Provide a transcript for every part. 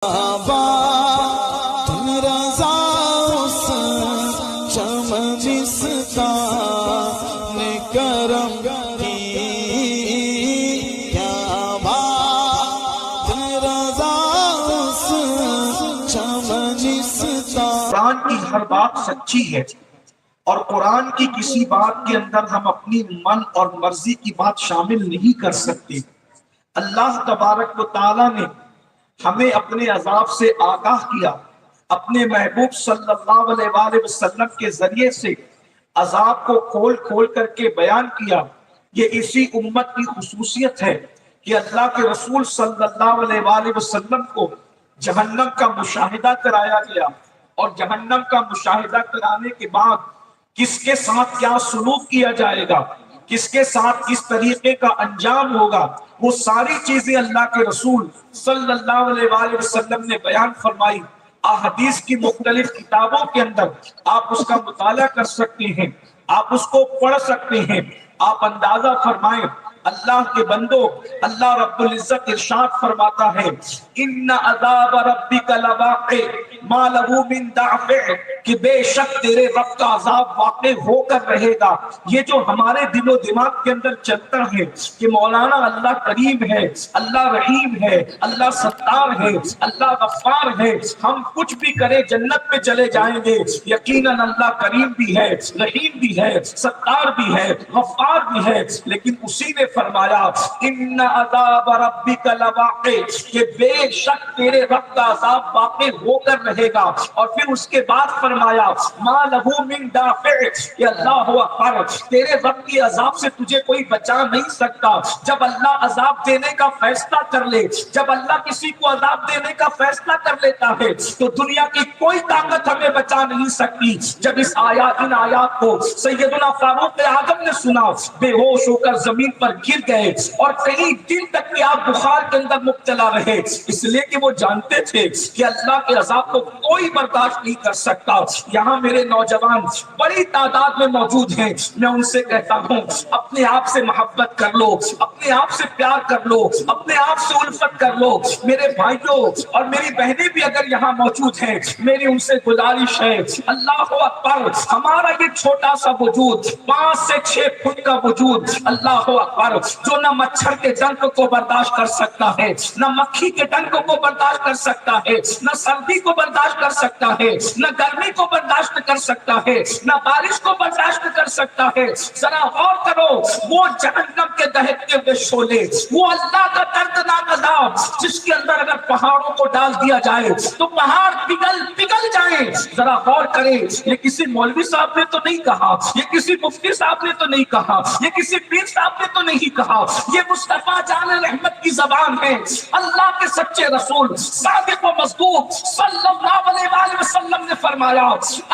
آباد رضا اس چمنستان کرم کی کیا بات رضا اس چمنستان۔ قرآن کی ہر بات سچی ہے اور قرآن کی کسی بات کے اندر ہم اپنی من اور مرضی کی بات شامل نہیں کر سکتے۔ اللہ تبارک و تعالی نے ہمیں اپنے عذاب سے آگاہ کیا، اپنے محبوب صلی اللہ علیہ وآلہ وسلم کے ذریعے سے عذاب کو کھول کھول کر کے بیان کیا۔ یہ اسی امت کی خصوصیت ہے کہ اللہ کے رسول صلی اللہ علیہ وآلہ وسلم کو جہنم کا مشاہدہ کرایا گیا، اور جہنم کا مشاہدہ کرانے کے بعد کس کے ساتھ کیا سلوک کیا جائے گا، کس کے ساتھ کس طریقے کا انجام ہوگا، وہ ساری چیزیں اللہ کے رسول صلی اللہ علیہ وآلہ وسلم نے بیان فرمائی۔ احادیث کی مختلف کتابوں کے اندر آپ اس کا مطالعہ کر سکتے ہیں، آپ اس کو پڑھ سکتے ہیں۔ آپ اندازہ فرمائیں، اللہ کے بندوں، اللہ رب العزت ارشاد فرماتا ہے ان عذاب ربک لواقع ما له من دافع، کہ بے شک تیرے رب کا عذاب واقع ہو کر رہے گا۔ یہ جو ہمارے دل و دماغ کے اندر چلتا ہے کہ مولانا اللہ کریم ہے، اللہ رحیم ہے، اللہ ستار ہے، اللہ غفار ہے، ہم کچھ بھی کریں جنت میں چلے جائیں گے، یقیناً اللہ کریم بھی ہے، رحیم بھی ہے، ستار بھی ہے، غفار بھی ہے، لیکن اسی نے فرمایا ان عذاب ربک لواقع، کہ بے شک تیرے رب کا عذاب واقع ہو کر رہے گا۔ اور پھر اس کے بعد فرمایا ما لہ من دافع، کہ اللہ اکبر، تیرے رب کی عذاب سے تجھے کوئی بچا نہیں سکتا۔ جب اللہ عذاب دینے کا فیصلہ کر لے، جب اللہ کسی کو عذاب دینے کا فیصلہ کر لیتا ہے تو دنیا کی کوئی طاقت ہمیں بچا نہیں سکتی۔ جب ان آیات کو سیدنا فاروق اعظم نے سنا، بے ہوش ہو کر زمین پر گر گئے، اور کئی دن تک کہ آپ بخار کے اندر مبتلا رہے، اس لیے کہ وہ جانتے تھے کہ اللہ کے عذاب کو کوئی برداشت نہیں کر سکتا۔ یہاں میرے نوجوان بڑی تعداد میں موجود ہیں، میں ان سے کہتا ہوں اپنے آپ سے محبت کر لو، اپنے آپ سے پیار کر لو، اپنے آپ سے الفت کر لو۔ میرے بھائیوں اور میری بہنیں بھی اگر یہاں موجود ہیں، میری ان سے گزارش ہے، اللہ اکبر، ہمارا یہ چھوٹا سا وجود، 5 سے 6 فٹ کا وجود، اللہ اکبر، جو نہ مچھر کے ڈنک کو برداشت کر سکتا ہے، نہ مکھی کے ڈنک کو برداشت کر سکتا ہے، نہ سردی کو برداشت کر سکتا ہے، نہ گرمی کو برداشت کر سکتا ہے، نہ بارش کو برداشت کر سکتا ہے۔ ذرا غور کرو، وہ جہنم کے دہکتے ہوئے شعلے، وہ اللہ کا دردناک عذاب جس کے اندر اگر پہاڑوں کو ڈال دیا جائے تو پہاڑ پگھل جائیں۔ ذرا غور کریں، یہ کسی مولوی صاحب نے تو نہیں کہا، یہ کسی مفتی صاحب نے تو نہیں کہا، یہ کسی پیر صاحب نے تو نہیں کہا، یہ مصطفیٰ جان رحمت کی زبان ہے۔ اللہ کے سچے رسول صادق و مصدوق صلی اللہ علیہ وآلہ وسلم نے فرمایا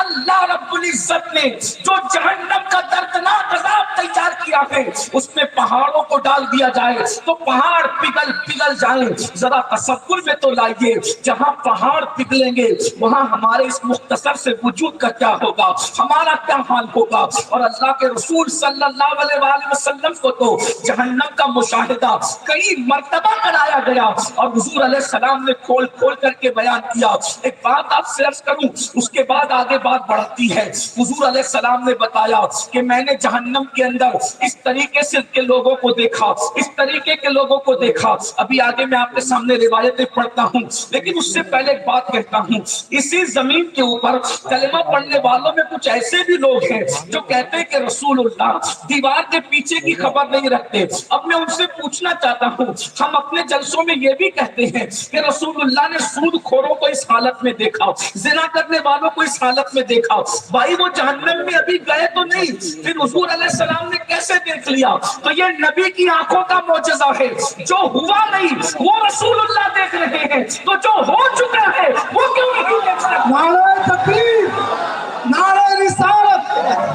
اللہ رب العزت نے جو جہنم کا دردناک عذاب تیار کیا ہے، اس میں پہاڑوں کو ڈال دیا جائے تو پہاڑ پگھل جائیں۔ ذرا تصور میں تو لائیے، جہاں پہاڑ پگھلیں گے وہاں ہمارے اس مختصر سے وجود کا کیا ہوگا، ہمارا کیا حال ہوگا۔ اور اللہ کے رسول صلی اللہ علیہ وآلہ وسلم کو تو جہنم کا مشاہدہ کئی مرتبہ کرایا گیا، اور حضور علیہ السلام نے کھول کھول کر کے بیان کیا۔ ایک بات آپ سے عرض کروں، اس کے بعد آگے بات بڑھتی ہے۔ حضور علیہ السلام نے بتایا کہ میں نے جہنم کے اندر اس طریقے سے کے لوگوں کو دیکھا، اس طریقے کے لوگوں کو دیکھا۔ ابھی آگے میں آپ کے سامنے روایتیں پڑھتا ہوں، لیکن اس سے پہلے ایک بات کہتا ہوں، اسی زمین کے اوپر کلمہ پڑھنے والوں میں کچھ ایسے بھی لوگ ہیں جو کہتے ہیں کہ رسول اللہ دیوار کے پیچھے کی خبر نہیں رکھتے۔ اب میں ان سے پوچھنا چاہتا ہوں، ہم اپنے جلسوں میں یہ بھی کہتے ہیں کہ رسول اللہ نے سود خوروں کو اس حالت میں دیکھا، زنا کرنے والوں کو اس حالت میں دیکھا۔ بھائی وہ جہنم میں ابھی گئے تو نہیں، پھر حضور علیہ السلام نے کیسے دیکھ لیا؟ تو یہ نبی کی آنکھوں کا معجزہ ہے، جو ہوا نہیں وہ رسول اللہ دیکھ رہے ہیں، تو جو ہو چکا ہے وہ کیوں نہیں دیکھ سکتے؟ نعرہ تکبیر، نعرہ رسالت،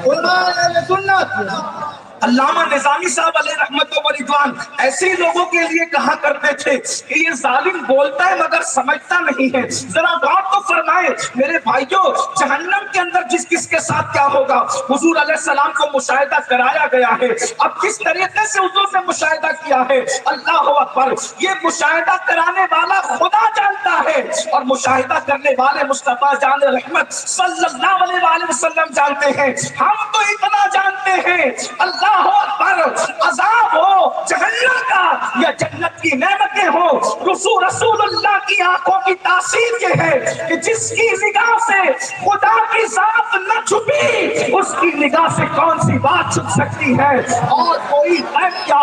علماء اہل سنت علامہ نظامی صاحب علیہ رحمت و رضوان ایسے ہی لوگوں کے لیے کہا کرتے تھے کہ یہ ظالم بولتا ہے مگر سمجھتا نہیں ہے. ذرا غور تو فرمائے میرے بھائیوں، جہنم کے اندر جس کس کے ساتھ کیا ہوگا حضور علیہ السلام کو مشاہدہ کرایا گیا ہے. اب کس طریقے سے حضور نے مشاہدہ کیا ہے، اللہ اکبر، یہ مشاہدہ کرانے والا خدا جانتا ہے اور مشاہدہ کرنے والے مصطفیٰ جان رحمت صلی اللہ علیہ وآلہ وسلم جانتے ہیں. ہم تو اتنا جانتے ہیں اللہ اکبر، عذاب ہو جہنم کا یا جنت کی نعمتیں ہو، رسول اللہ کی آنکھوں کی تاثیر یہ ہے کہ جس کی نگاہ سے خدا کی ذات نہ چھپی اس کی نگاہ سے کون سی بات چھپ سکتی ہے. اور کوئی غیب کیا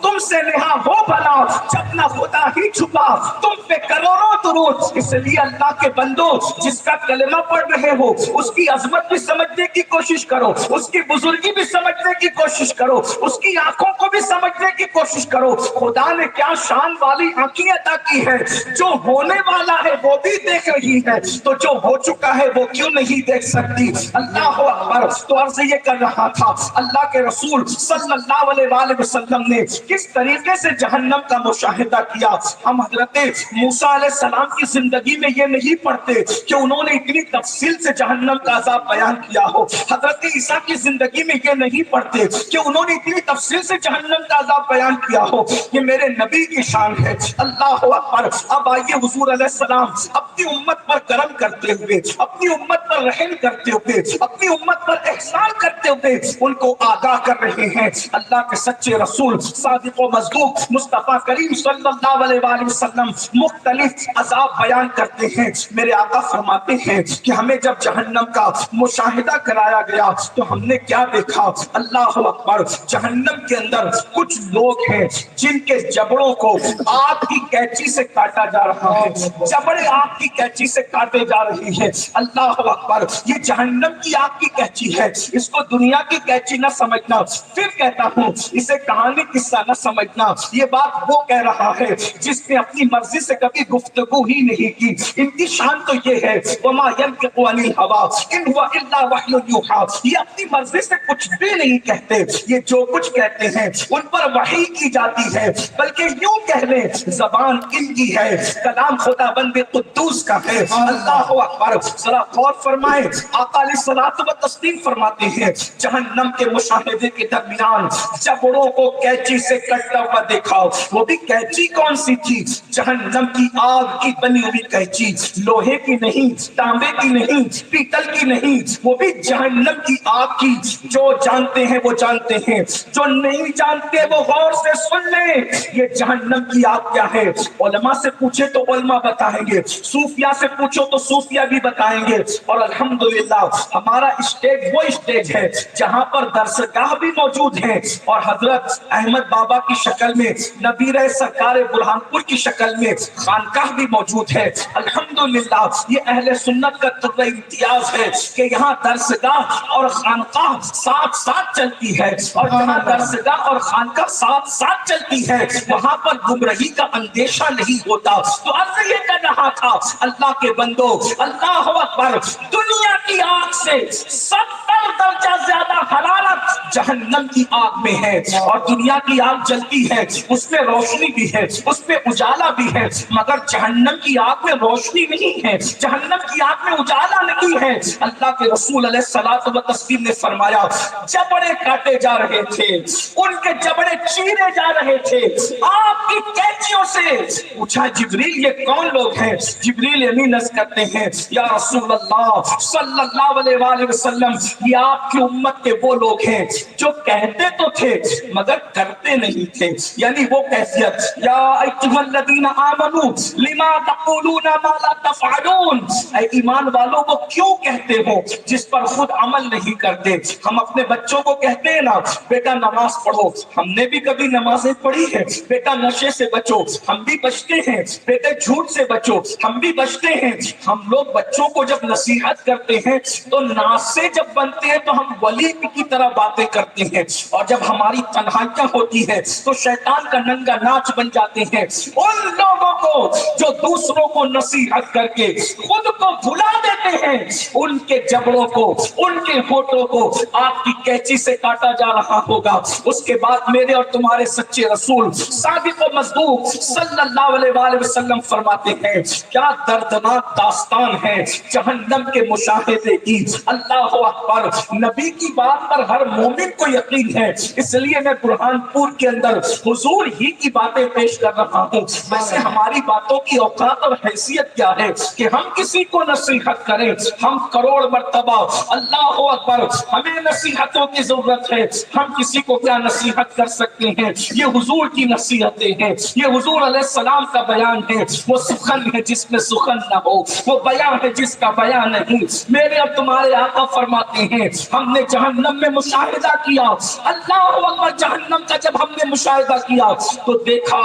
تم سے نہا ہو بھلا جب نہ خدا ہی چھپا تم پہ کروڑوں درود. اس لیے اللہ کے بندو، جس کا کلمہ پڑھ رہے ہو اس کی عظمت بھی سمجھنے کی کوشش کرو، اس کی بزرگی بھی سمجھنے کی کوشش کرو، اس کی آنکھوں کو بھی سمجھنے کی کوشش کرو. خدا نے کیا شان والی آنکھیں عطا کی ہے، جو ہونے والا ہے وہ بھی دیکھ رہی ہے تو جو ہو چکا ہے وہ کیوں نہیں دیکھ سکتی. اللہ اکبر. تو عرض یہ کر رہا تھا اللہ کے رسول صلی اللہ علیہ وآلہ وسلم نے کس طریقے سے جہنم کا مشاہدہ کیا. ہم حضرت موسیٰ علیہ السلام کی زندگی میں یہ نہیں پڑھتے کہ انہوں نے اتنی تفصیل سے جہنم کا عذاب بیان کیا ہو. حضرت عیسیٰ کی زندگی میں یہ نہیں پڑھتے کہ انہوں نے اتنی تفصیل سے جہنم کا عذاب بیان کیا ہو. یہ میرے نبی کی شان ہے. اللہ اکبر. اب آئیے حضور علیہ السلام اپنی امت پر کرم کرتے ہوئے، اپنی امت پر رحم کرتے ہوئے، اپنی امت پر احسان کرتے ہوئے ان کو آگاہ کر رہے ہیں. اللہ کے سچے رسول صادق و مصدوق مصطفیٰ کریم صلی اللہ علیہ وآلہ وسلم مختلف عذاب بیان کرتے ہیں. میرے آقا فرماتے ہیں کہ ہمیں جب جہنم کا مشاہدہ کرایا گیا تو ہم نے کیا دیکھا. اللہ اکبر. جہنم کے اندر کچھ لوگ ہیں جن کے جبڑوں کو آگ کی کینچی سے کاٹا جا رہا ہے، جبڑے آگ کی کینچی سے کاٹے جا رہی ہے. اللہ اکبر. یہ جہنم کی آگ کی کینچی ہے، اس کو دنیا کی کینچی نہ سمجھنا. پھر کہتا ہوں اسے کہانی قصہ نہ سمجھنا. یہ بات وہ کہہ رہا ہے جس نے اپنی مرضی سے کبھی گفتگو ہی نہیں کی. ان کی شان تو یہ ہے وما ينطق عن الهوى ان هو الا وحی یوحى. یہ اپنی مرضی سے کچھ بھی نہیں کہتے، یہ جو کچھ کہتے ہیں ان پر وحی کی جاتی ہے. بلکہ یوں کہہ لیں زبان ان کی ہے، کلام خدا بند قدوس کا ہے. اللہ اکبر. ذرا غور فرمائیں. آقا علیہ الصلوۃ والتسلیم فرماتے ہیں جہنم کے مشاہدے کے درمیان جبڑوں کو کینچی سے کٹتا ہوا دیکھا. وہ بھی کینچی کون سی تھی؟ جہنم کی آگ کی بنی ہوئی کینچی، لوہے کی نہیں، تانبے کی نہیں، پیتل کی نہیں، وہ بھی جہنم کی آگ کی. جو جانتے ہیں وہ جانتے ہیں، جو نہیں جانتے وہ غور سے سن لیں. یہ جہنم کی آگ کیا ہے؟ علماء سے پوچھے تو علماء بتائیں گے، صوفیاء سے پوچھو تو صوفیاء بھی بتائیں گے. اور الحمدللہ ہمارا اسٹیج وہ اسٹیج ہے جہاں پر درسگاہ بھی موجود ہے اور حضرت احمد بابا کی شکل میں، نبیر سرکار برہان پور کی شکل میں خانقاہ بھی موجود ہے. الحمدللہ یہ اہل سنت کا طرز امتیاز ہے کہ یہاں درسگاہ اور خانقاہ ساتھ ساتھ چلتی ہے، اور جہاں درسگاہ اور خانقاہ ساتھ ساتھ چلتی ہے وہاں پر گمراہی کا اندیشہ نہیں ہوتا. تو عرض یہ کر رہا تھا اللہ کے بندو، اللہ اکبر. دنیا کی آگ سے 70 درجہ زیادہ حرارت جہنم کی آگ میں ہے. اور دنیا کی آگ جلتی ہے، اس میں روشنی بھی ہے، اس میں اجالا بھی ہے، مگر جہنم کی آگ میں روشنی نہیں ہے، جہنم کی آگ میں اجالا نہیں ہے. اللہ کے رسول علیہ الصلوۃ والتسلیم نے فرمایا جبڑے کاٹے جا رہے تھے، ان کے جبڑے چیرے جا رہے تھے آگ کی کینچیوں سے. پوچھا جبریل یہ کون لوگ ہیں؟ جبریل امین عرض کرتے ہیں یا رسول اللہ صلی اللہ علیہ وآلہ وسلم یہ آپ کی امت کے وہ لوگ ہیں جو کہتے تو تھے مگر کرتے نہیں تھے. یعنی وہ کیفیت یا ایھا الذین آمنوا لما تقولون ما لا تفعلون. اے ایمان والو وہ کیوں کہتے ہو جس پر خود عمل نہیں کرتے. ہم اپنے بچوں کو کہتے ہیں نا بیٹا نماز پڑھو، ہم نے بھی کبھی نمازیں پڑھی ہیں. بیٹا نشے سے بچو، ہم بھی بچتے ہیں. بیٹے جھوٹ سے بچو، ہم بھی بچتے ہیں. ہم لوگ بچوں کو جب نصیحت کرتے ہیں تو ناز سے جب بنتے ہیں ہیں تو ہم ولی کی طرح باتیں کرتے ہیں، اور جب ہماری تنہائیاں ہوتی ہیں تو شیطان کا ننگا ناچ بن جاتے ہیں۔ ان لوگوں کو جو دوسروں کو نصیحت کر کے خود کو بھلا دیتے ہیں، ان کے جبڑوں کو، ان کے ہونٹوں کو آپ کی کینچی سے کاٹا جا رہا ہوگا۔ اس کے بعد میرے اور تمہارے سچے رسول صادق و مصدوق صلی اللہ علیہ وآلہ وسلم فرماتے ہیں، کیا دردناک داستان ہے جہنم کے مشاہدے کی۔ اللہ اکبر، نبی کی بات پر ہر مومن کو یقین ہے، اس لیے میں برہان پور کے اندر حضور ہی کی باتیں پیش کر رہا ہوں۔ ویسے ہماری باتوں کی اوقات اور حیثیت کیا ہے کہ ہم کسی کو نصیحت کریں؟ ہم کروڑ مرتبہ اللہ اکبر، ہمیں نصیحتوں کی ضرورت ہے، ہم کسی کو کیا نصیحت کر سکتے ہیں؟ یہ حضور کی نصیحتیں ہیں، یہ حضور علیہ السلام کا بیان ہے۔ وہ سخن ہے جس میں سخن نہ ہو، وہ بیان ہے جس کا بیان نہیں۔ میرے اور تمہارے آقا فرماتے ہیں، ہم نے جہنم میں مشاہدہ کیا، اللہ اکبر، جہنم کا جب ہم نے مشاہدہ کیا تو دیکھا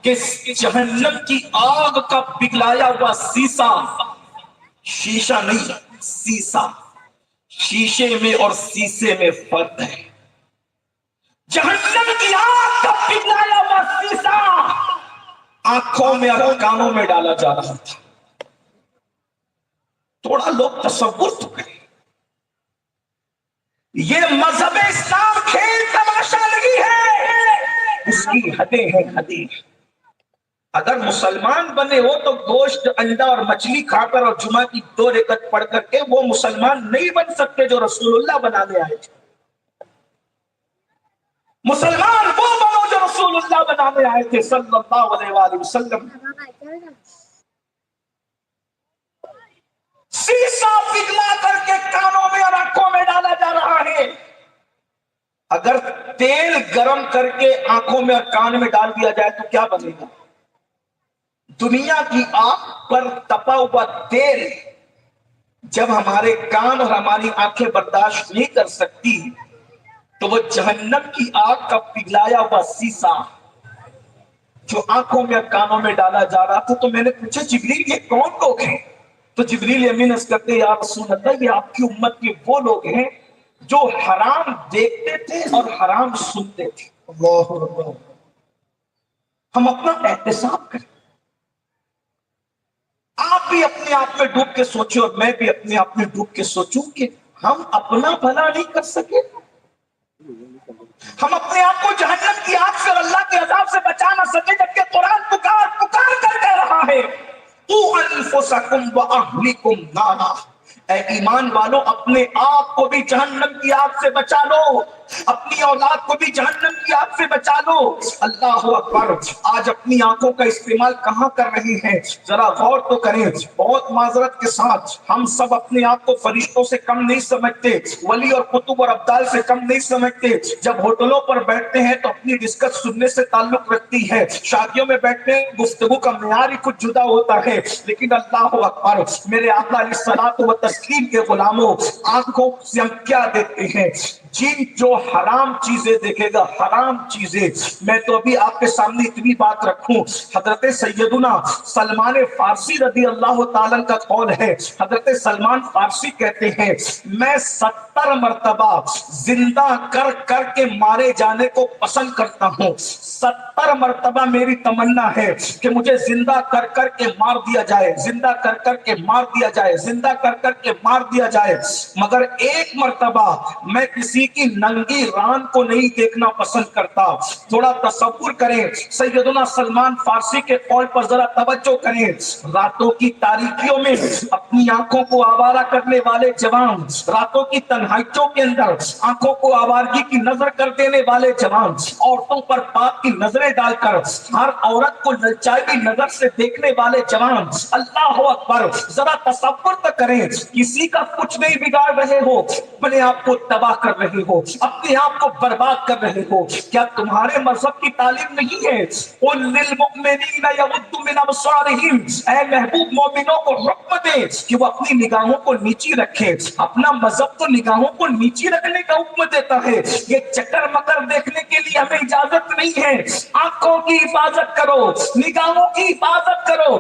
کہ جہنم کی آگ کا پگھلایا ہوا سیسا، شیشہ نہیں سیسا، شیشے میں اور سیسے میں فرق ہے۔ جہنم کی آگ کا پگھلایا ہوا سیسا آنکھوں میں اور کانوں میں ڈالا جا رہا تھا۔ تھوڑا لوگ تصور تو کریں، یہ مذہب اسلام کھیل تماشا نہیں ہے، اس کی حدیں ہیں حدیں۔ اگر مسلمان بنے ہو تو گوشت، انڈا اور مچھلی کھا کر اور جمعہ کی 2 رکعت پڑھ کر کے وہ مسلمان نہیں بن سکتے جو رسول اللہ بنانے آئے تھے۔ مسلمان وہ بنو جو رسول اللہ بنانے آئے تھے صلی اللہ علیہ وآلہ وسلم۔ سیسا پگھلا کر کے کانوں میں اور آنکھوں میں ڈالا جا رہا ہے۔ اگر تیل گرم کر کے آنکھوں میں اور کان میں ڈال دیا جائے تو کیا بنے گا؟ دنیا کی آگ پر تپا ہوا تیل جب ہمارے کان اور ہماری آنکھیں برداشت نہیں کر سکتی تو وہ جہنم کی آگ کا پگھلایا ہوا سیسا جو آنکھوں میں اور کانوں میں ڈالا جا رہا تھا، تو میں نے پوچھا جبریل یہ کون لوگ ہیں؟ تو جبریل امین عرض کرتے ہیں، یا رسول اللہ یہ آپ کی امت کے وہ لوگ ہیں جو حرام دیکھتے تھے اور حرام سنتے تھے۔ اللہ اکبر۔ ہم اپنا احتساب کریں، آپ بھی اپنے آپ میں ڈوب کے سوچیں اور میں بھی اپنے آپ میں ڈوب کے سوچوں کہ ہم اپنا بھلا نہیں کر سکے، ہم اپنے آپ کو جہنم کی آگ سے اور اللہ کے عذاب سے بچا نہ سکے، جبکہ قرآن پکار پکار کر کہہ رہا ہے قُوْ أَنفُسَكُمْ وَأَهْلِكُمْ نَارًا۔ اے ایمان والو، اپنے آپ کو بھی جہنم کی آگ سے بچا لو، اپنی اولاد کو بھی جہنم کی آگ سے بچا لو۔ اللہ اکبر، آج اپنی آنکھوں کا استعمال کہاں کر رہے ہیں؟ ذرا غور تو کریں۔ بہت معذرت کے ساتھ ہم سب اپنے آپ کو فرشتوں سے کم نہیں سمجھتے، ولی اور قطب اور ابدال سے کم نہیں سمجھتے۔ جب ہوٹلوں پر بیٹھتے ہیں تو اپنی ڈسکس سننے سے تعلق رکھتی ہے، شادیوں میں بیٹھتے ہیں گفتگو کا معیار ہی کچھ جدا ہوتا ہے، لیکن اللہ اکبر، میرے آقا علیہ الصلوۃ والتسلیم کے غلاموں، آنکھوں سے ہم کیا دیکھتے ہیں؟ جن جو حرام چیزیں دیکھے گا، حرام چیزیں۔ میں تو ابھی آپ کے سامنے اتنی بات رکھوں، حضرت سیدنا سلمان فارسی رضی اللہ تعالیٰ کا قول ہے، حضرت سلمان فارسی کہتے ہیں میں 70 مرتبہ زندہ کر کر کے مارے جانے کو پسند کرتا ہوں۔ 70 مرتبہ میری تمنا ہے کہ مجھے زندہ کر کر کے مار دیا جائے، زندہ کر کر کے مار دیا جائے، زندہ کر کر کے مار دیا جائے، مگر ایک مرتبہ میں کسی کی ننگی ران کو نہیں دیکھنا پسند کرتا۔ تھوڑا تصور کریں، سیدنا سلمان فارسی کے قول پر ذرا توجہ کریں۔ راتوں کی تاریکیوں میں اپنی آنکھوں کو آوارہ کرنے والے جوان، راتوں کی تنہائیوں کے اندر آنکھوں کو آوارگی کی نظر کر دینے والے جوان، عورتوں پر پاک کی نظریں ڈال کر ہر عورت کو للچائی کی نظر سے دیکھنے والے جوان، اللہ اکبر، ذرا تصور تو کریں، کسی کا کچھ نہیں بگاڑ رہے ہو، اپنے آپ کو تباہ کر رہے ہو، اپنے آپ کو برباد کر رہے ہو۔ کیا تمہارے مذہب کی تعلیم نہیں ہے قُلْ لِلْمُؤْمِنِينَ يَغُضُّوا مِنْ أَبْصَارِهِمْ، اے محبوب مومنوں کو حکم دے کہ وہ اپنی نگاہوں کو نیچی رکھے۔ اپنا مذہب تو نگاہوں کو نیچی رکھنے کا حکم دیتا ہے، یہ چکر مکر دیکھنے کے لیے ہمیں اجازت نہیں ہے۔ آنکھوں کی حفاظت کرو، نگاہوں کی حفاظت کرو۔